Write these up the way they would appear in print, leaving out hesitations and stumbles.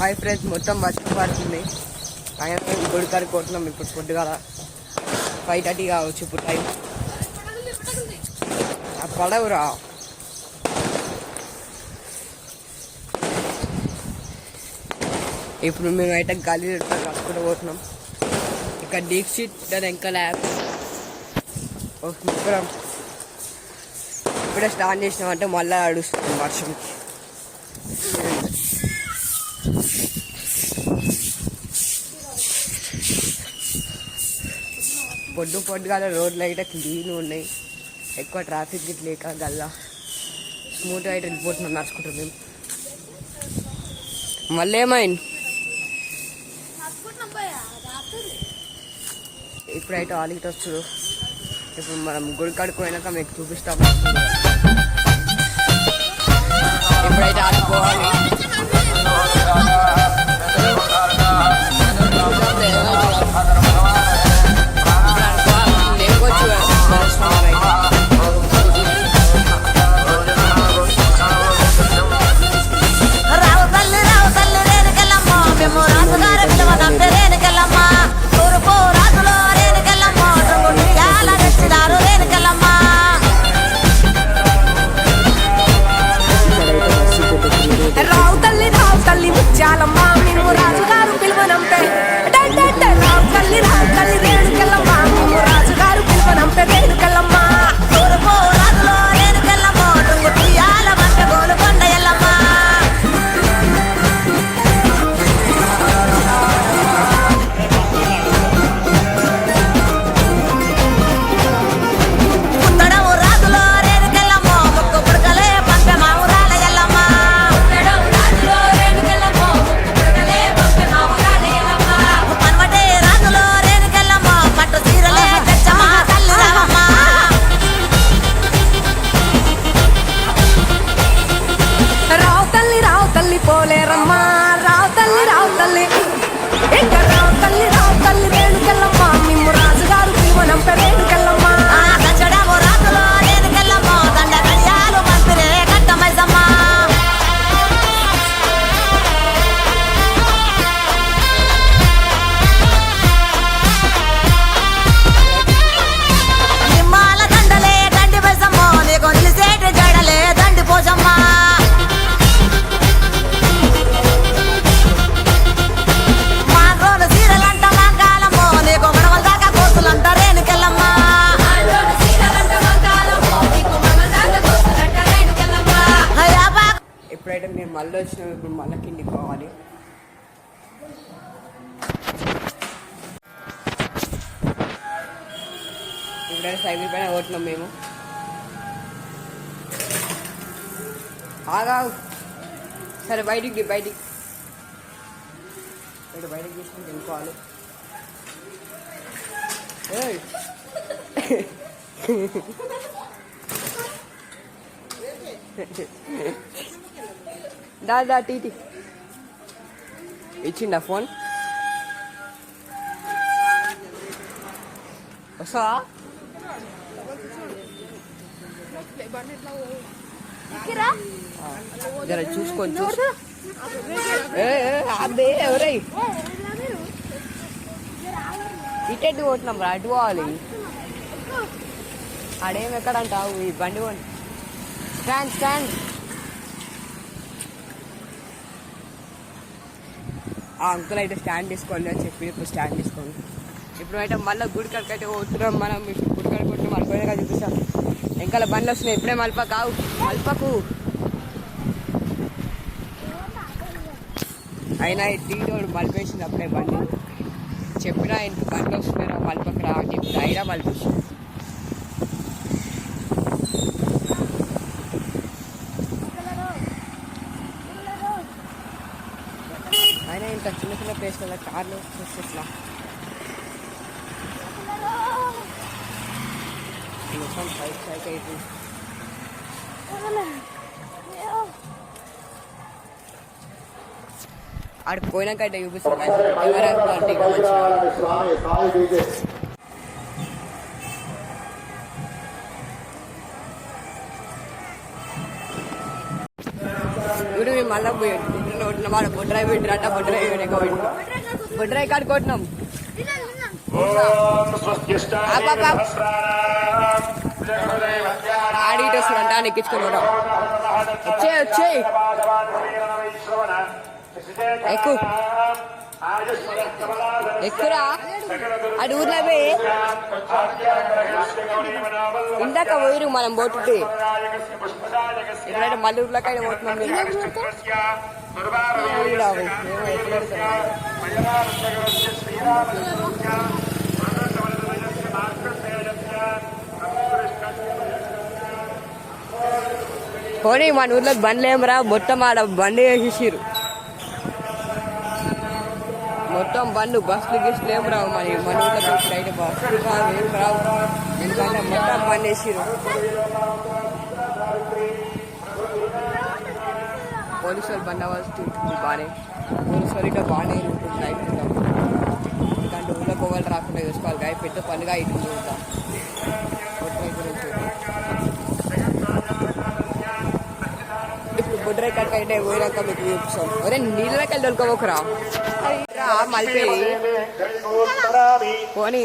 Hi friends, మొత్తం వర్షం పడుతుంది. ఆయన గుడికాడికి పోతున్నాం. ఇప్పుడు పొద్దుగాల 5:30 కావచ్చు ఇప్పుడు టైం. పడవురా ఇప్పుడు మేము అయితే గాలి రాసుకుంటూ పోతున్నాం. ఇక్కడ దీక్షిత్ దాని ఇంకా ల్యాబ్ ముగ్గురం ఇప్పుడే స్టార్ట్ చేసినామంటే మళ్ళీ అడుస్తుంది వర్షంకి. పొద్దుగాల రోడ్లు అయితే క్లీన్ ఉన్నాయి, ఎక్కువ ట్రాఫిక్ గిట్ లేక గల్లా స్మూత్గా అయితే వెళ్ళిపోతున్నాం నడుచుకుంటాం మేము. మళ్ళీ ఏమైంది ఇప్పుడైతే ఆలిగిట్ వచ్చు. ఇప్పుడు మనం గుడికాడికి పోయినాక మీకు చూపిస్తాము. ఇప్పుడైతే ఆడుకోవాలి. ఇప్పుడైతే మేము మళ్ళీ వచ్చినాం. ఇప్పుడు మళ్ళీ కిందికి పోవాలి. ఇప్పుడైతే సైకిల్ పైన పోతున్నాం మేము. ఆగా సరే బయటికి తీసుకొని తినుకోవాలి. దాదా టీటీ ఇచ్చిండా ఫోన్? వస్తా జర చూసుకొని అదే ఎవరై ఇటెట్టు కొట్టినాం రా, అటు పోవాలి. ఆడేం ఎక్కడంటావు ఈ బండి పోండి. స్టాండ్ ఆ అంకుల్ అయితే స్టాండ్ తీసుకోండి అని చెప్పి ఇప్పుడు స్టాండ్ తీసుకోండి. ఇప్పుడు అయితే మళ్ళీ గుడికాడికి అయితే పోతున్నాం మనం. ఇప్పుడు గుడికాడికి పోతున్నాం, మలిపోయినాక చూపిస్తాం. ఇంకా బండ్లు వస్తున్నాయి. ఇప్పుడే మల్పకు అయినా టీటోడు మలిపేసింది అప్పుడే బండి. చెప్పినా ఇంత బండ్లు వస్తున్నాయి మల్పకు రా అని చెప్పి అయినా మలిపేసింది. అయినా ఇంత చిన్న ప్లేస్ కదా కార్లు చూస్తే ఇట్లా మొత్తం సైక్ అయితే ఆడికి పోయినాక అయితే చూపిస్తుంది. ఇప్పుడు మేము మళ్ళీ పోయాడు వాడు బొడ్రాయి పెట్టినట్ట బొడ్రాయి కాడు కొట్టినాం ఆడిట్ వస్తుందంట ఎక్కించుకొని వచ్చేయి ఎక్కువ ఎక్కురా అటు ఊర్లో పోయి ఇందాక పోయిరు మనం పోతుంటే ఎప్పుడైతే మళ్ళీ ఊర్లోకి పోతున్నాం పోనీ మన ఊర్లో బండ్లు ఏమరా మొత్తం ఆడ బండి వేసేసారు మొత్తం బండ్లు బస్సులు గిస్సులు ఏం రావు మన ఊళ్ళో అయితే బస్సులు కాదు ఏం రావు ఎందుకంటే మొత్తం బండి వేసారు పోలీసు వాళ్ళు బందోబస్తు ఉంటుంది బాగానే పోలీసు వాళ్ళు ఇంకా బాగానే ఉంటుంది నైట్ ఎందుకంటే ఊళ్ళో కోవాలి రాకుండా చూసుకోవాలి కానీ పెద్ద పనుగా ఇటు ఉంటాం ఇప్పుడు బొడ్రాయి కట్ట అయితే పోయినాక మీకు చూపిస్తాం ఒరే నీళ్ళకి వెళ్ళి దొరకబోకురా మళ్ళీ పోనీ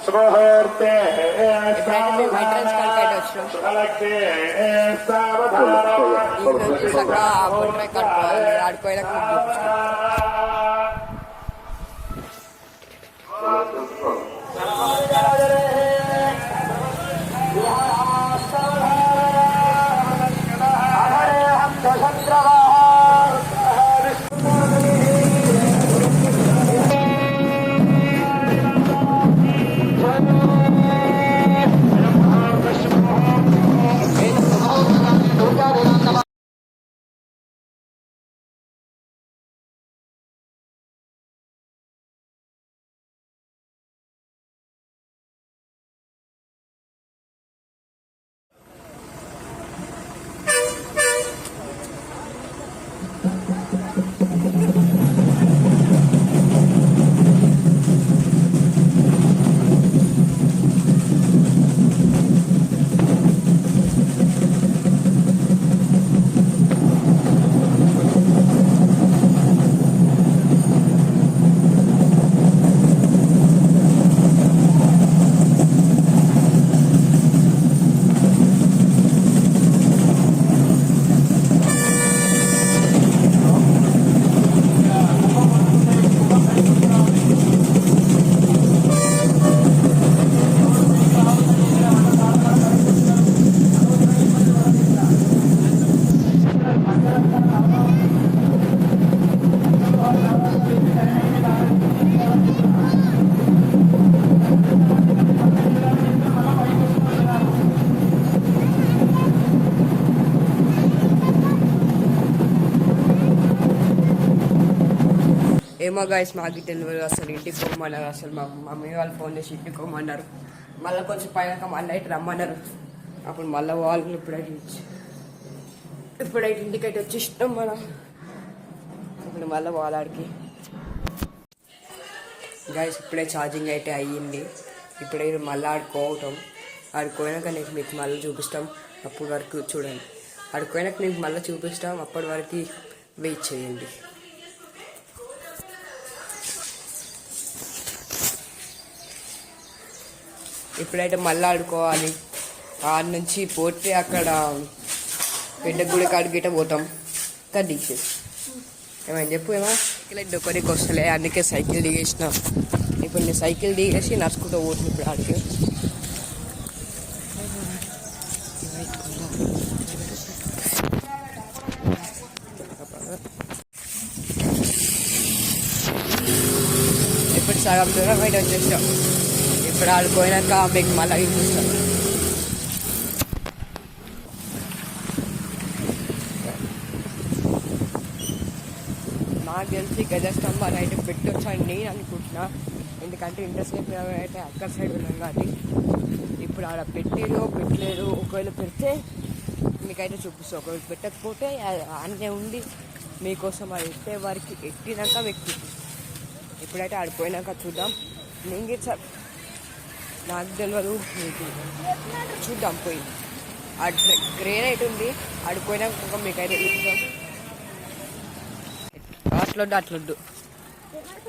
ఎప్పుడైతే మేము ఎంట్రన్స్ కట్ట వచ్చినాం చూసాక బొడ్రాయి కట్టుకోవాలి ఆడిపోయినాక మీకు చూపిస్తాం ఏమో గాయస్ మాకు తెలియదు అసలు ఇంటికి పోమన్నారు అసలు మా మమ్మీ వాళ్ళు ఫోన్ చేసి ఇంటికి పోమన్నారు మళ్ళీ కొంచెం పైన మళ్ళీ అయితే రమ్మన్నారు అప్పుడు మళ్ళీ వాళ్ళు ఇప్పుడైతే ఇంటికైతే వచ్చేసినాం మనం ఇప్పుడు మళ్ళీ వాళ్ళకి గాయస్ ఇప్పుడే ఛార్జింగ్ అయితే అయ్యింది ఇప్పుడైతే మళ్ళీ ఆడుకోవటం ఆడుకోయినాక నేను మీకు మళ్ళీ చూపిస్తాం అప్పటి వరకు చూడండి ఆడుకోయినాక నీకు మళ్ళీ చూపిస్తాం అప్పటి వరకు వెయిట్ చేయండి ఇప్పుడైతే మళ్ళీ ఆడుకోవాలి ఆడ నుంచి పోతే అక్కడ పెద్ద గుడి కాడికి గిట్ట పోతాం ఇంకా దిగేసి ఏమైనా చెప్పు ఏమో సైకిల్ అయితే ఒకరికి వస్తలే అందుకే సైకిల్ దిగేసిన ఇప్పుడు నేను సైకిల్ దిగేసి నడుచుకుంటూ పోతుంది ఇప్పుడు ఆడికి ఇప్పుడు సగం దూరం బయట వచ్చేసాం ఇప్పుడు ఆడుకోయినాక మీకు మళ్ళీ చూపిస్తాను నాకు తెలిసి గజస్తంభాలు అయితే పెట్టొచ్చని నేను అనుకుంటున్నా ఎందుకంటే ఇంటర్స్టేట్ అయితే అక్కడ సైడ్ ఉన్నాం కాబట్టి ఇప్పుడు ఆడ పెట్టలేదు ఒకవేళ పెడితే మీకైతే చూపిస్తాను ఒకవేళ పెట్టకపోతే అన్నీ ఉండి మీకోసం అది ఎట్టే వారికి ఎట్టినాక మీకు చూపిస్తాను ఇప్పుడైతే ఆడిపోయినాక చూద్దాం నేను సార్ నాకు తెలియదు మీకు చూద్దాం పోయి ఆ గ్రేనైట్ ఉంది ఆడిపోయినాక మీకైతే చూద్దాం అట్లొద్దు అట్లొద్దు.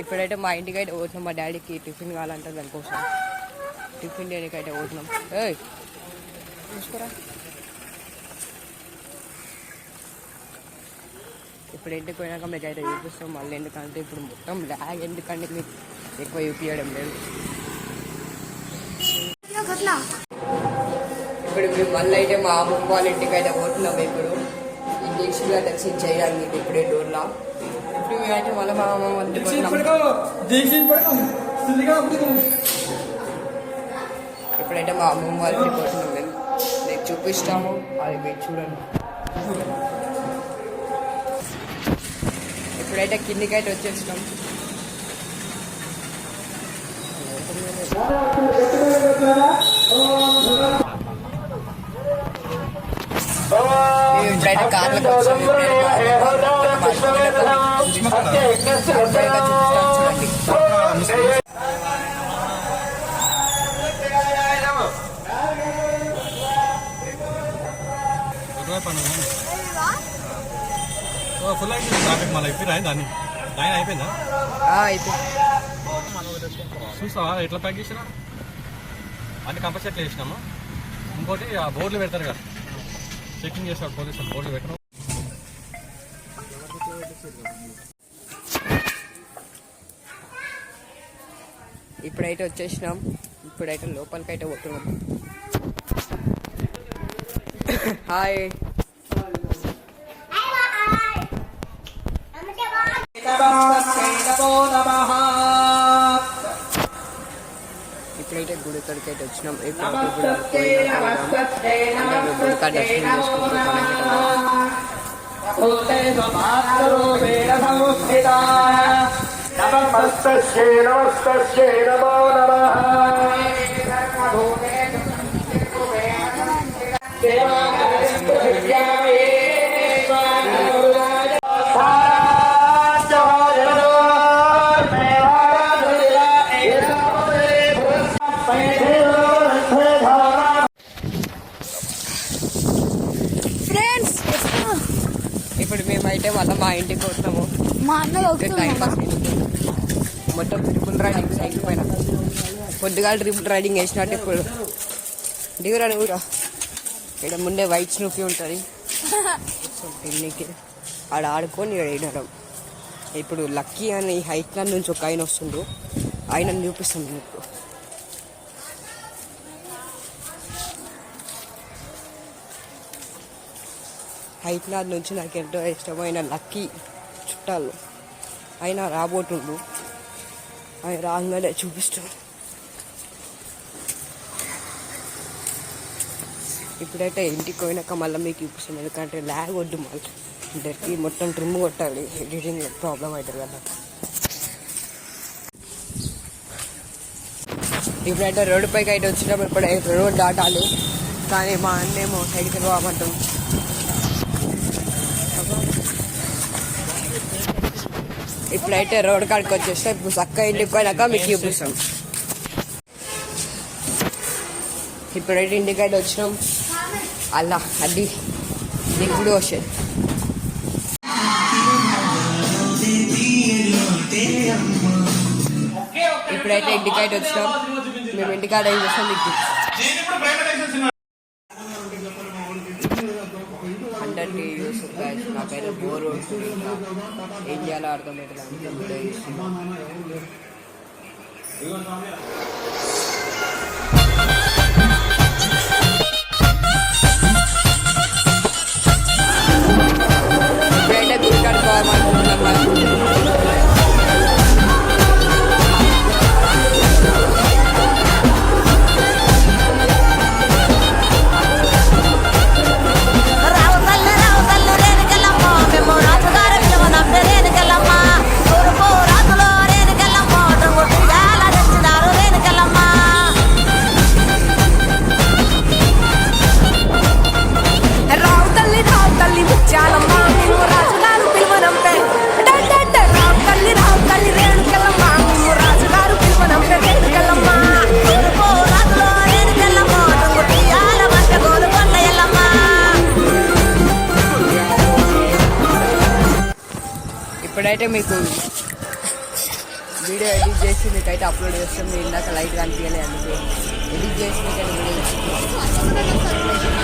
ఇప్పుడైతే మా ఇంటికి అయితే పోతున్నాం. మా డాడీకి టిఫిన్ కావాలంటే దానికోసం టిఫిన్ చేయడానికి అయితే పోతున్నాం. ఏయ్ చూసుకోరా. ఇప్పుడు ఇంటికి పోయినాక మీకు అయితే చూపిస్తాం మళ్ళీ. ఎందుకంటే ఇప్పుడు మొత్తం ల్యాగ్, ఎందుకంటే మీకు ఎక్కువ చూపించడం లేదు. ఇప్పుడు మేము మళ్ళీ అయితే మా అమ్మమ్మ వాళ్ళ ఇంటికి అయితే పోతున్నాం. ఇప్పుడు ఇంజక్షన్ అయితే చెక్ చేయాలి మీకు ఇప్పుడే డోర్లా. ఇప్పుడు మేమైతే మళ్ళీ మా అమ్మమ్మ వాళ్ళ ఇంటికి ఇప్పుడైతే మా అమ్మమ్మ వాళ్ళ ఇంటికి పోతున్నాం. మేము మీకు చూపిస్తాము, అది మీరు చూడండి. ఇప్పుడైతే కిందికైతే వచ్చేసినాం. ఇప్పుడైతే కార్లకు వచ్చాము. చూడండి. ఫుల్ అయిపోయింది ట్రాఫిక్. మళ్ళీ అయిపోయి దాన్ని లైన్ అయిపోయిందా? చూస్తావా ఎట్లా ప్యాక్ చేసినా? అన్ని కంపల్సరీ వేసినాము. ఇంకోటి ఆ బోర్డులు పెడతారు కదా, చెకింగ్ చేస్తాడు పోలీసులు, బోర్డులు పెట్టడం. ఇప్పుడైతే వచ్చేసినాం. ఇప్పుడైతే లోపలికైతే పోతున్నాం. హాయ్. ఇప్పుడైతే గుడి కాడికి అయితే వచ్చినాం. ఇప్పుడైతే గుడి కాడ దర్శనం చేసుకుంటున్నాం. ఇప్పుడు మేమైతే మళ్ళీ మా ఇంటికి వస్తాము. టైం పాస్ మొత్తం ట్రిపుల్ రైడింగ్ సైకిల్ పైన పొద్దుగా ట్రిపుల్ రైడింగ్ వేసినట్టు. ఇప్పుడు దిగురా ఊరా. ఇక్కడ ముందే వైట్ స్నూపీ ఉంటుంది. పిన్నికి ఆడ ఆడుకొని వేయడం. ఇప్పుడు లక్కీ అని హైట్లాండ్ నుంచి ఒక ఆయన వస్తుండు. ఆయన చూపిస్తుంది మీకు. హైట్లాండ్ నుంచి నాకు ఎంతో ఇష్టమైన లక్కీ చుట్టాలు ఆయన రాబోతుండు. ఆయన రాగానే చూపిస్తాడు. ఇప్పుడైతే ఇంటికి పోయినాక మళ్ళీ మీకు చూపిస్తాం. ఎందుకంటే ల్యాగ్ వద్దు, మళ్ళీ అందరికి మొత్తం ట్రిమ్ కొట్టాలి. ఎడిటింగ్ ప్రాబ్లం అవుతుంది కదా. ఇప్పుడైతే రోడ్డు పైకి అయితే వచ్చినప్పుడు ఇప్పుడైతే రోడ్ దాటాలి. కానీ మా అన్నేమో సైడ్కి పోమంటాం. ఇప్పుడైతే రోడ్ కాడికి వచ్చేస్తే ఇప్పుడు చక్క ఇంటికి పోయినాక మీకు చూపిస్తాం. ఇప్పుడైతే ఇంటికైతే వచ్చినాం. అలా అది దిగుడు వచ్చేది. ఇప్పుడైతే ఇంటికైతే వచ్చినాం. మేము ఇంటికాడ ఏం చేస్తాం మీకు అందరికీ యూస్ గైస్. నాకైతే బోర్ వస్తుంది. ఏం చేయాలో ఇప్పుడైతే గుడి కడుకోవాలనుకుంటున్నాం. ఇప్పుడైతే మీకు వీడియో ఎడిట్ చేసి మీకైతే అప్లోడ్ చేస్తాం. మీరు ఇందాక లైట్ కనిపించలే అందుకే ఎడిట్ చేసి మీకైతే వీడియో